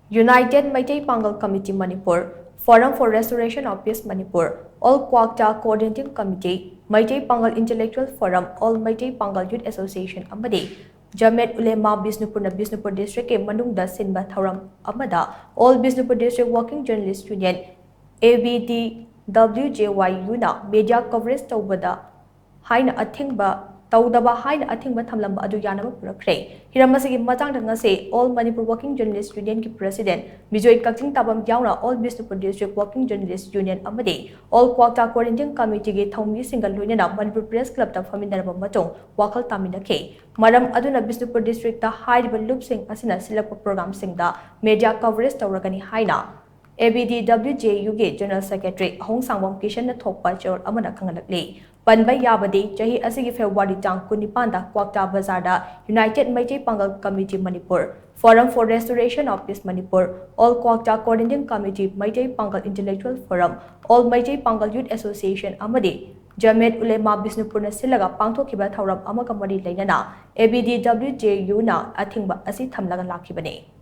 United Meitei Pangal Committee Manipur, Forum for Restoration of Peace Manipur, All Kwakta Co-Ordinating Committee, Meitei Pangal Intellectual Forum, All Meitei Pangal Youth Association amadi Jamiat Ulema Bishnupur District ke manungda shinba thouram amada All Bishnupur District Working Journalist Union ABDWJYU na media coverage tawbada haina athingba Toudaba haina athingba thamlamba adu Yanaba Purakkhre hiramasi matang ngase All Manipur Working Journalist Union ki President Bijoi Kakching Tabam yauna All Bishnupur District Working Journalist Union amadi All Kwakta Co-Ordinating Committee ge thongmi single loina Manipur Press Club ta famindaraba matung wakhal taminakhe maram aduna Bishnupur District ta haiba loop sing asina silakpa program singda media coverage tawragani haina ABDWJYU ge General Secretary Hong Sangwam Kishan na thokpa chor amana khangalakle Panba Yabadi, Jahi Asigi February Tang Kunipanda, Kwakta Bazarda, United Meitei Pangal Committee Manipur, Forum for Restoration of Peace Manipur, All Kwakta Co-Ordinating Committee, Meitei Pangal Intellectual Forum, All Meitei Pangal Youth Association amadi Jamiat Ulema Bishnupur na silaga pangthokiba thouram amaga mari lainana ABDWJYU na athingba asi thamlaga lakhibane.